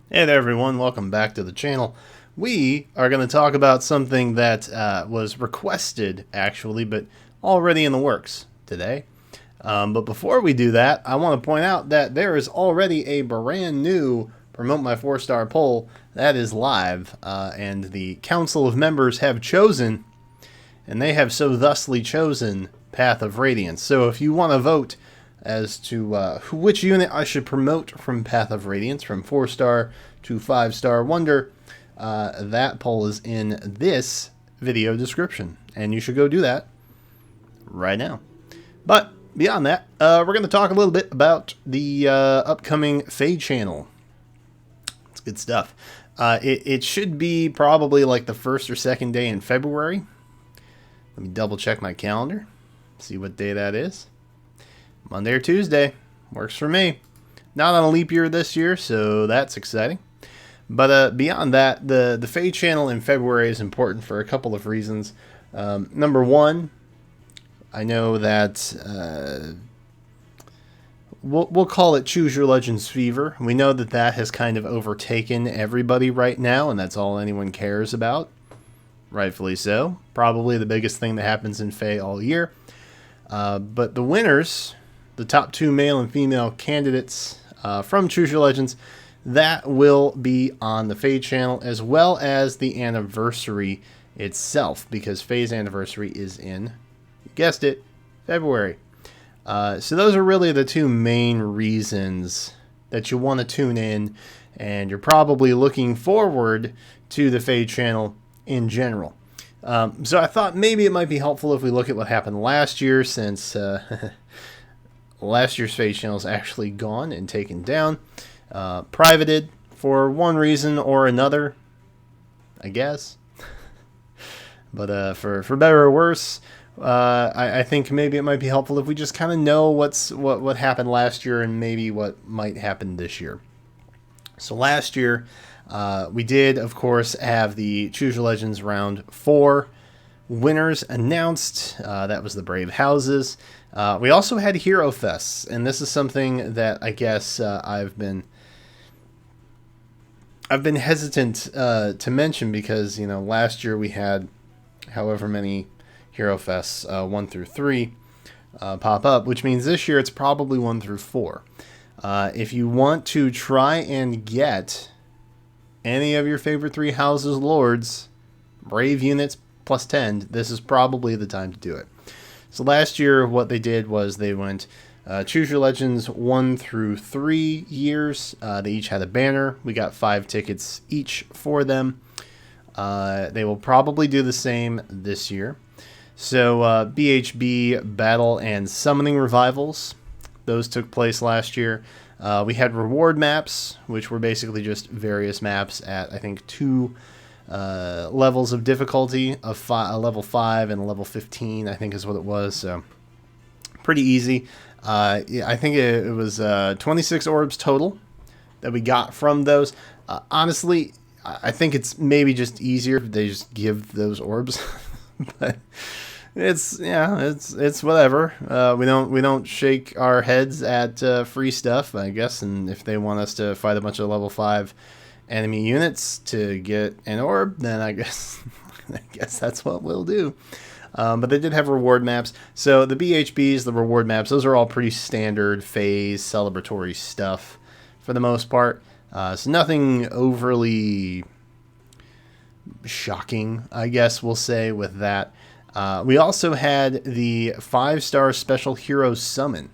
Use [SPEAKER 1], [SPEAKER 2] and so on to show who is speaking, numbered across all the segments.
[SPEAKER 1] Hey there everyone, welcome back to the channel. We are going to talk about something that was requested actually, but already in the works today. But before we do that, I want to point out that there is already a brand new Promote My 4-Star poll that is live, and the Council of Members have chosen, and they have so thusly chosen, Path of Radiance. So if you want to vote as to which unit I should promote from Path of Radiance, from 4-star to 5-star Wonder, that poll is in this video description, and you should go do that right now. But beyond that, we're going to talk a little bit about the upcoming Feh Channel. It's good stuff. It should be probably like the first or second day in February. Let me double check my calendar, see what day that is. Monday or Tuesday. Works for me. Not on a leap year this year, so that's exciting. But beyond that, the Feh Channel in February is important for a couple of reasons. Number one, I know that we'll call it Choose Your Legends fever. We know that that has kind of overtaken everybody right now, and that's all anyone cares about. Rightfully so. Probably the biggest thing that happens in Feh all year. But the winners, the top two male and female candidates from Choose Your Legends, that will be on the Feh Channel, as well as the anniversary itself, because Feh's anniversary is in, you guessed it, February. So those are really the two main reasons that you want to tune in, and you're probably looking forward to the Feh Channel in general. So I thought maybe it might be helpful if we look at what happened last year, since last year's Feh Channel is actually gone and taken down. Privated for one reason or another, I guess. But for better or worse, I think maybe it might be helpful if we just kind of know what happened last year and maybe what might happen this year. So last year, we did, of course, have the Choose Your Legends Round 4 winners announced. That was the Brave Houses. We also had Hero Fests, and this is something that I guess I've been hesitant to mention because, you know, last year we had however many Hero Fests, 1 through 3, pop up, which means this year it's probably 1 through 4. If you want to try and get any of your favorite 3 houses lords, Brave units plus 10, this is probably the time to do it. So last year what they did was they went Choose Your Legends 1 through 3 years. They each had a banner. We got 5 tickets each for them. They will probably do the same this year. So BHB Battle and Summoning Revivals, those took place last year. We had reward maps, which were basically just various maps at, I think, 2 levels of difficulty, a level 5 and a level 15, I think is what it was. So pretty easy. I think it was 26 orbs total that we got from those. Honestly, I think it's maybe just easier if they just give those orbs, but it's whatever. We don't shake our heads at free stuff, I guess. And if they want us to fight a bunch of level 5 enemy units to get an orb, then I guess that's what we'll do. But they did have reward maps. So the BHBs, the reward maps, those are all pretty standard phase celebratory stuff for the most part. So nothing overly shocking, I guess we'll say, with that. We also had the 5-star Special Hero Summon.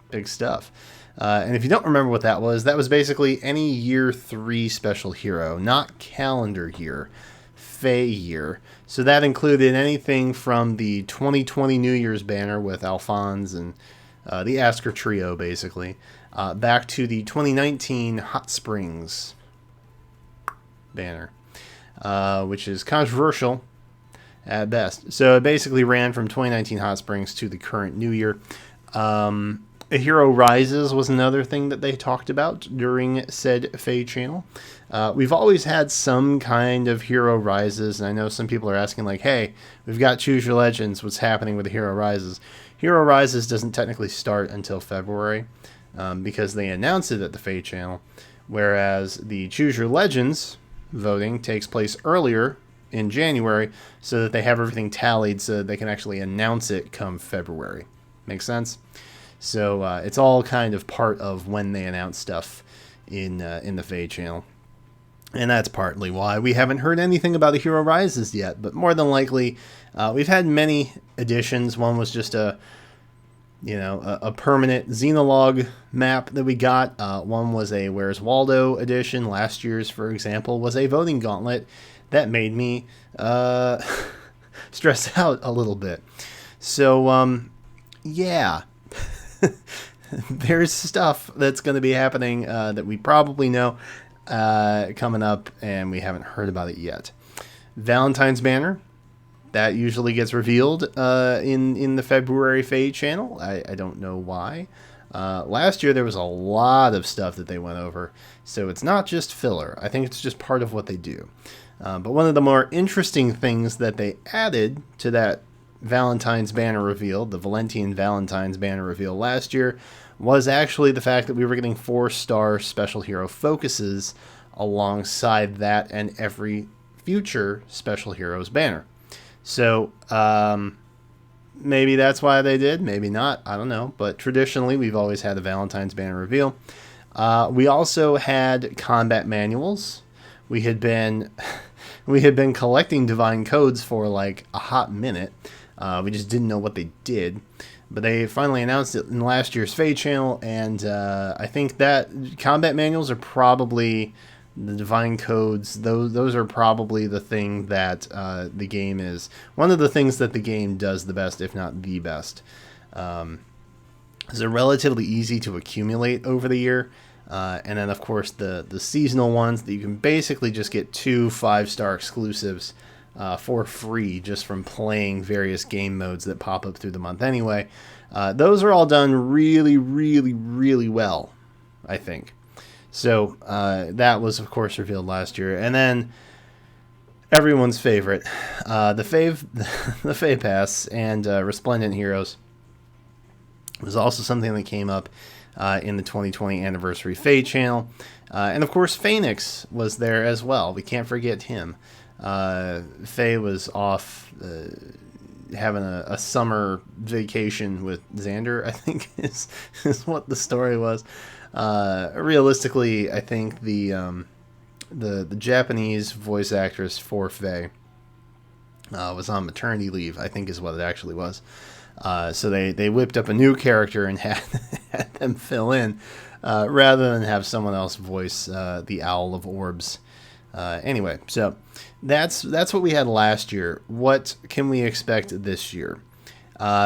[SPEAKER 1] Big stuff. And if you don't remember what that was basically any year 3 special hero, not calendar year, Feh year. So that included anything from the 2020 New Year's banner with Alphonse and the Asker Trio, basically, back to the 2019 Hot Springs banner, which is controversial at best. So it basically ran from 2019 Hot Springs to the current New Year. A Hero Rises was another thing that they talked about during said Feh Channel. We've always had some kind of Hero Rises, and I know some people are asking, like, hey, we've got Choose Your Legends, what's happening with the Hero Rises? Hero Rises doesn't technically start until February. because they announce it at the Feh Channel, whereas the Choose Your Legends voting takes place earlier in January, so that they have everything tallied so that they can actually announce it come February. Make sense? So it's all kind of part of when they announce stuff in the Feh Channel. And that's partly why we haven't heard anything about the Hero Rises yet. But more than likely, we've had many additions. One was just a permanent Xenologue map that we got. One was a Where's Waldo edition. Last year's, for example, was a voting gauntlet that made me stress out a little bit. So, yeah. There's stuff that's going to be happening that we probably know coming up, and we haven't heard about it yet. Valentine's banner, that usually gets revealed in the February Feh Channel. I don't know why. Last year there was a lot of stuff that they went over, so it's not just filler. I think it's just part of what they do. But one of the more interesting things that they added to that Valentine's banner reveal, the Valentine's banner reveal last year, was actually the fact that we were getting 4-star special hero focuses alongside that and every future special heroes banner. So maybe that's why they did, maybe not, I don't know. But traditionally, we've always had a Valentine's banner reveal. We also had combat manuals. We had been collecting divine codes for like a hot minute. We just didn't know what they did. But they finally announced it in last year's Feh Channel, and I think that combat manuals are probably the divine codes. Those are probably the thing that the game is. One of the things that the game does the best, if not the best. They're relatively easy to accumulate over the year. And then, of course, the seasonal ones that you can basically just get 2 5-star exclusives for free just from playing various game modes that pop up through the month anyway. Those are all done really, really, really well, I think. So that was, of course, revealed last year. And then everyone's favorite, the Feh Pass and Resplendent Heroes was also something that came up in the 2020 anniversary Feh Channel. And, of course, Phoenix was there as well. We can't forget him. Feh was off having a summer vacation with Xander, I think is what the story was. Realistically, I think the Japanese voice actress for Feh was on maternity leave, I think is what it actually was. So they whipped up a new character and had them fill in rather than have someone else voice the Owl of Orbs. Anyway, so that's what we had last year. What can we expect this year?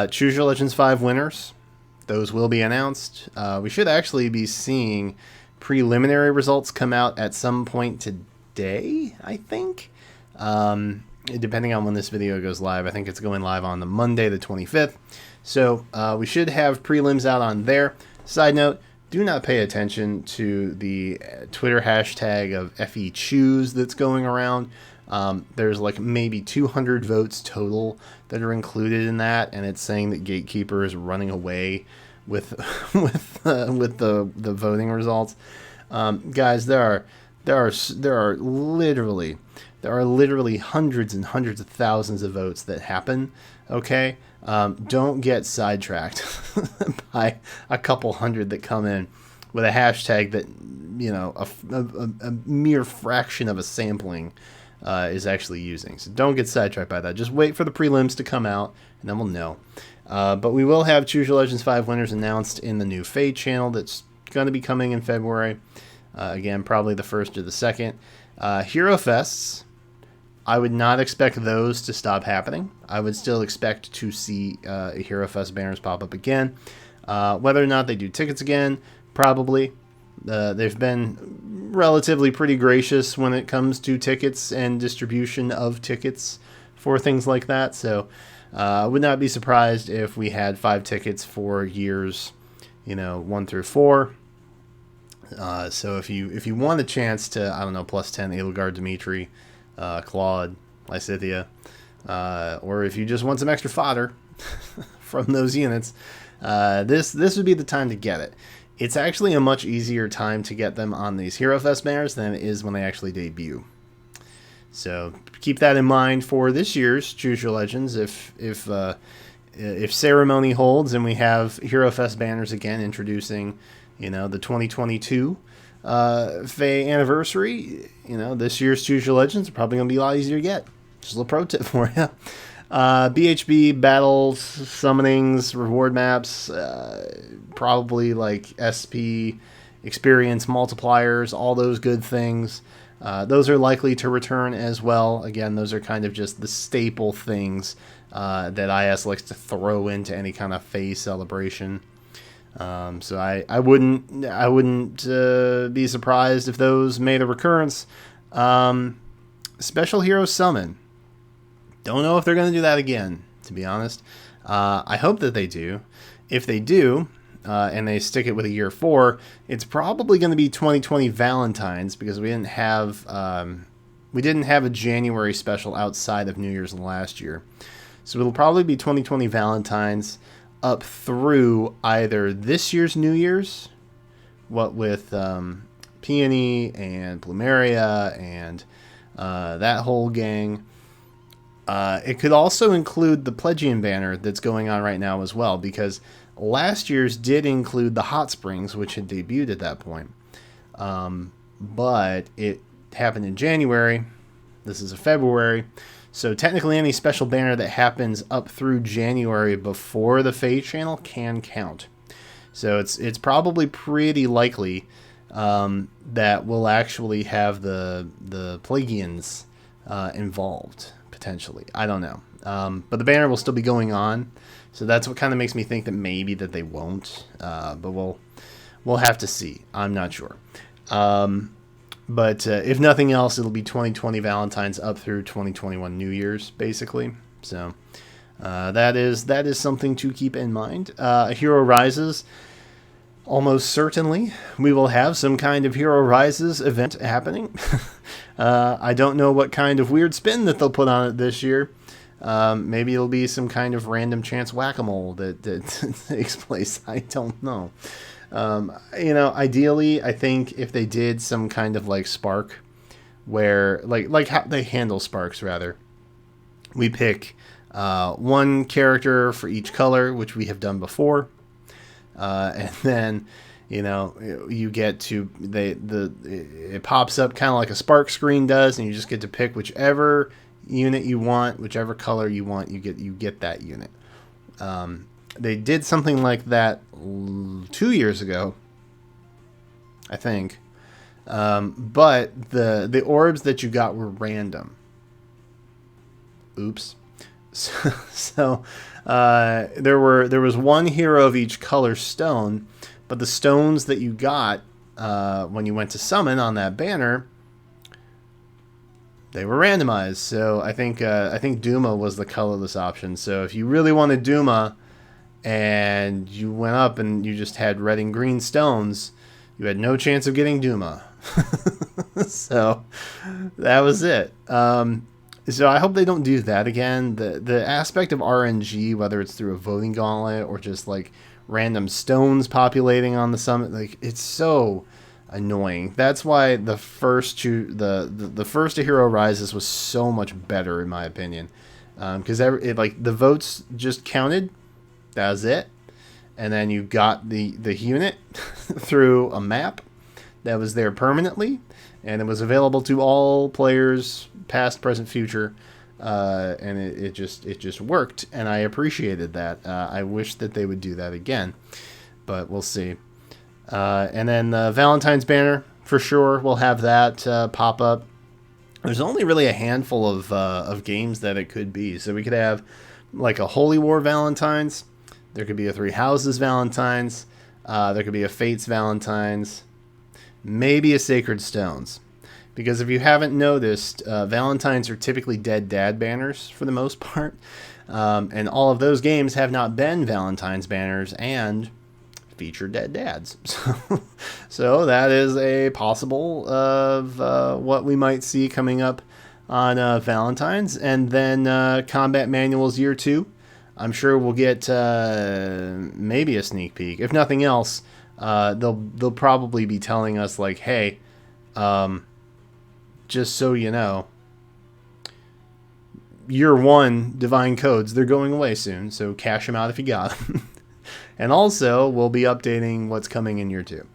[SPEAKER 1] Choose Your Legends 5 winners. Those will be announced. We should actually be seeing preliminary results come out at some point today, I think. Depending on when this video goes live. I think it's going live on the Monday, the 25th. So we should have prelims out on there. Side note, do not pay attention to the Twitter hashtag of FEChoose that's going around. There's like maybe 200 votes total that are included in that, and it's saying that Gatekeeper is running away with the voting results. Guys, there are literally hundreds and hundreds of thousands of votes that happen. Okay, don't get sidetracked by a couple hundred that come in with a hashtag that, you know, a mere fraction of a sampling is actually using. So don't get sidetracked by that. Just wait for the prelims to come out, and then we'll know. But we will have Choose Your Legends 5 winners announced in the new Feh Channel that's going to be coming in February. Again, probably the 1st or the 2nd. Hero Fests, I would not expect those to stop happening. I would still expect to see Hero Fest banners pop up again. Whether or not they do tickets again, probably. They've been relatively pretty gracious when it comes to tickets and distribution of tickets for things like that. So I would not be surprised if we had 5 tickets for years, 1 through 4. So if you want a chance to, I don't know, plus 10 Edelgard, Dimitri, Claude, Lysithea, or if you just want some extra fodder from those units, this would be the time to get it. it's actually a much easier time to get them on these Hero Fest banners than it is when they actually debut. So keep that in mind for this year's Choose Your Legends. If ceremony holds and we have Hero Fest banners again introducing, the 2022 Feh anniversary, this year's Choose Your Legends are probably going to be a lot easier to get. Just a little pro tip for you. BHB battles, summonings, reward maps, probably like SP experience multipliers, all those good things. Those are likely to return as well. Again, those are kind of just the staple things that IS likes to throw into any kind of Feh celebration. So I wouldn't be surprised if those made a recurrence. Special Hero Summon. Don't know if they're going to do that again, to be honest. I hope that they do. If they do, and they stick it with a year 4, it's probably going to be 2020 Valentine's, because we didn't have a January special outside of New Year's last year. So it'll probably be 2020 Valentine's up through either this year's New Year's, what with Peony and Plumeria and that whole gang. It could also include the Pledgian banner that's going on right now as well, because last year's did include the Hot Springs, which had debuted at that point. But it happened in January. This is a February. So technically any special banner that happens up through January before the Feh Channel can count. So it's probably pretty likely that we'll actually have the Plagians involved, potentially. I don't know. But the banner will still be going on. So that's what kind of makes me think that maybe that they won't. But we'll have to see. I'm not sure. But if nothing else, it'll be 2020 Valentine's up through 2021 New Year's, basically. So that is something to keep in mind. Hero Rises, almost certainly we will have some kind of Hero Rises event happening. I don't know what kind of weird spin that they'll put on it this year. Maybe it'll be some kind of random chance whack-a-mole that takes place. I don't know. Ideally, I think if they did some kind of like spark, where like how they handle sparks, rather, we pick one character for each color, which we have done before, and then you get to it pops up kind of like a spark screen does, and you just get to pick whichever unit you want, whichever color you want. You get that unit. They did something like that 2 years ago, I think. But the orbs that you got were random. Oops. So there was one hero of each color stone, but the stones that you got when you went to summon on that banner, they were randomized. So I think Duma was the colorless option. So if you really wanted Duma, and you went up and you just had red and green stones, you had no chance of getting Duma. So that was it. So I hope they don't do that again. The aspect of RNG, whether it's through a voting gauntlet or just like random stones populating on the summit, like it's so annoying. That's why the first Hero Rises was so much better in my opinion, because the votes just counted. That was it. And then you got the unit through a map that was there permanently, and it was available to all players, past, present, future, and it just worked, and I appreciated that. I wish that they would do that again, but we'll see. And then the Valentine's banner, for sure, we'll have that pop up. There's only really a handful of games that it could be. So we could have like a Holy War Valentine's. There could be a Three Houses Valentine's. There could be a Fates Valentine's. Maybe a Sacred Stones. Because if you haven't noticed, Valentine's are typically dead dad banners for the most part. And all of those games have not been Valentine's banners and feature dead dads. So that is a possible of what we might see coming up on Valentine's. And then Combat Manuals Year 2. I'm sure we'll get maybe a sneak peek. If nothing else, they'll probably be telling us like, hey, just so you know, year 1 divine codes, they're going away soon, so cash them out if you got them. And also, we'll be updating what's coming in year 2.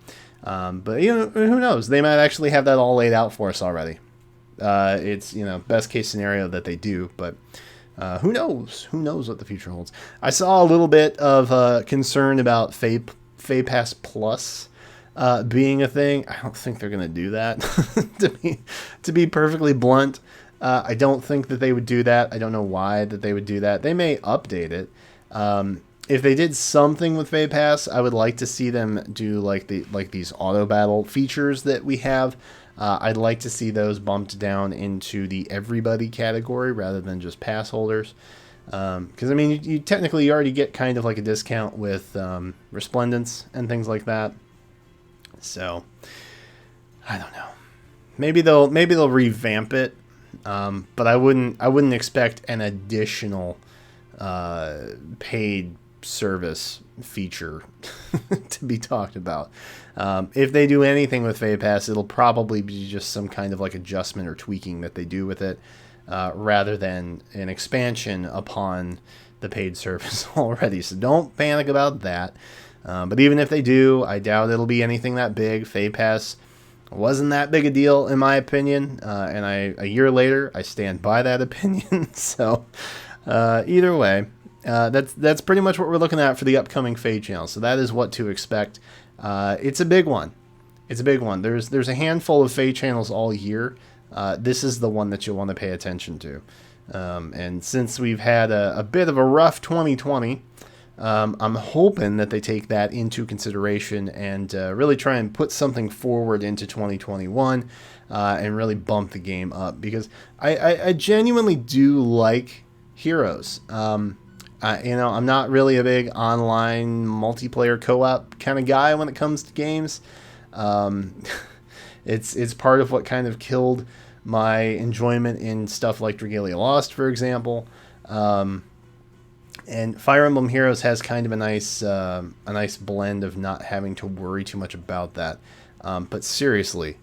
[SPEAKER 1] But who knows? They might actually have that all laid out for us already. It's best case scenario that they do, but who knows? Who knows what the future holds? I saw a little bit of concern about Feh Pass Plus being a thing. I don't think they're gonna do that. to be perfectly blunt, I don't think that they would do that. I don't know why that they would do that. They may update it. If they did something with Feh Pass, I would like to see them do like these auto battle features that we have. I'd like to see those bumped down into the everybody category rather than just pass holders. Because I mean, you technically already get kind of like a discount with Resplendence and things like that. So I don't know. Maybe they'll revamp it. But I wouldn't expect an additional paid service feature to be talked about. If they do anything with Feh Pass, it'll probably be just some kind of like adjustment or tweaking that they do with it, rather than an expansion upon the paid service already. So don't panic about that. But even if they do, I doubt it'll be anything that big. Feh Pass wasn't that big a deal in my opinion, and a year later I stand by that opinion. So either way, that's pretty much what we're looking at for the upcoming Feh Channel. So that is what to expect. It's a big one. It's a big one. There's a handful of Feh Channels all year. This is the one that you'll want to pay attention to. And since we've had a bit of a rough 2020, I'm hoping that they take that into consideration and really try and put something forward into 2021 and really bump the game up, because I genuinely do like Heroes. I'm not really a big online multiplayer co-op kind of guy when it comes to games. It's part of what kind of killed my enjoyment in stuff like Dragalia Lost, for example. And Fire Emblem Heroes has kind of a nice blend of not having to worry too much about that. But seriously,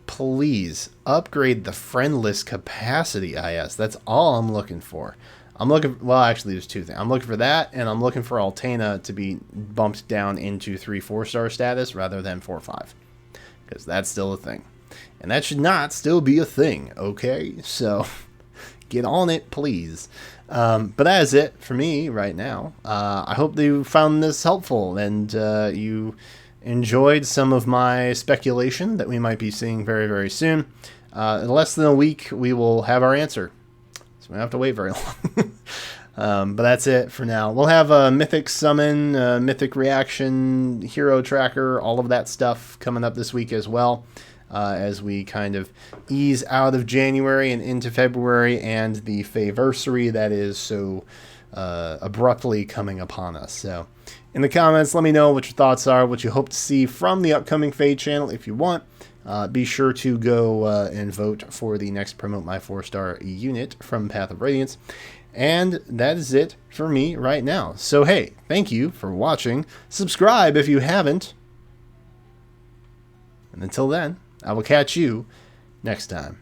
[SPEAKER 1] please upgrade the friend list capacity, IS. That's all I'm looking for. Well, actually, there's two things. I'm looking for that, and I'm looking for Altena to be bumped down into 3-4 star status rather than 4-5. Because that's still a thing. And that should not still be a thing, okay? So, get on it, please. But that is it for me right now. I hope that you found this helpful and you enjoyed some of my speculation that we might be seeing very, very soon. In less than a week, we will have our answer. So we don't have to wait very long. But that's it for now. We'll have a Mythic Summon, Mythic Reaction, Hero Tracker, all of that stuff coming up this week as well. As we kind of ease out of January and into February and the Fehversary that is so abruptly coming upon us. So in the comments, let me know what your thoughts are, what you hope to see from the upcoming Feh Channel. If you want, be sure to go and vote for the next Promote My 4-Star unit from Path of Radiance. And that is it for me right now. So hey, thank you for watching. Subscribe if you haven't. And until then, I will catch you next time.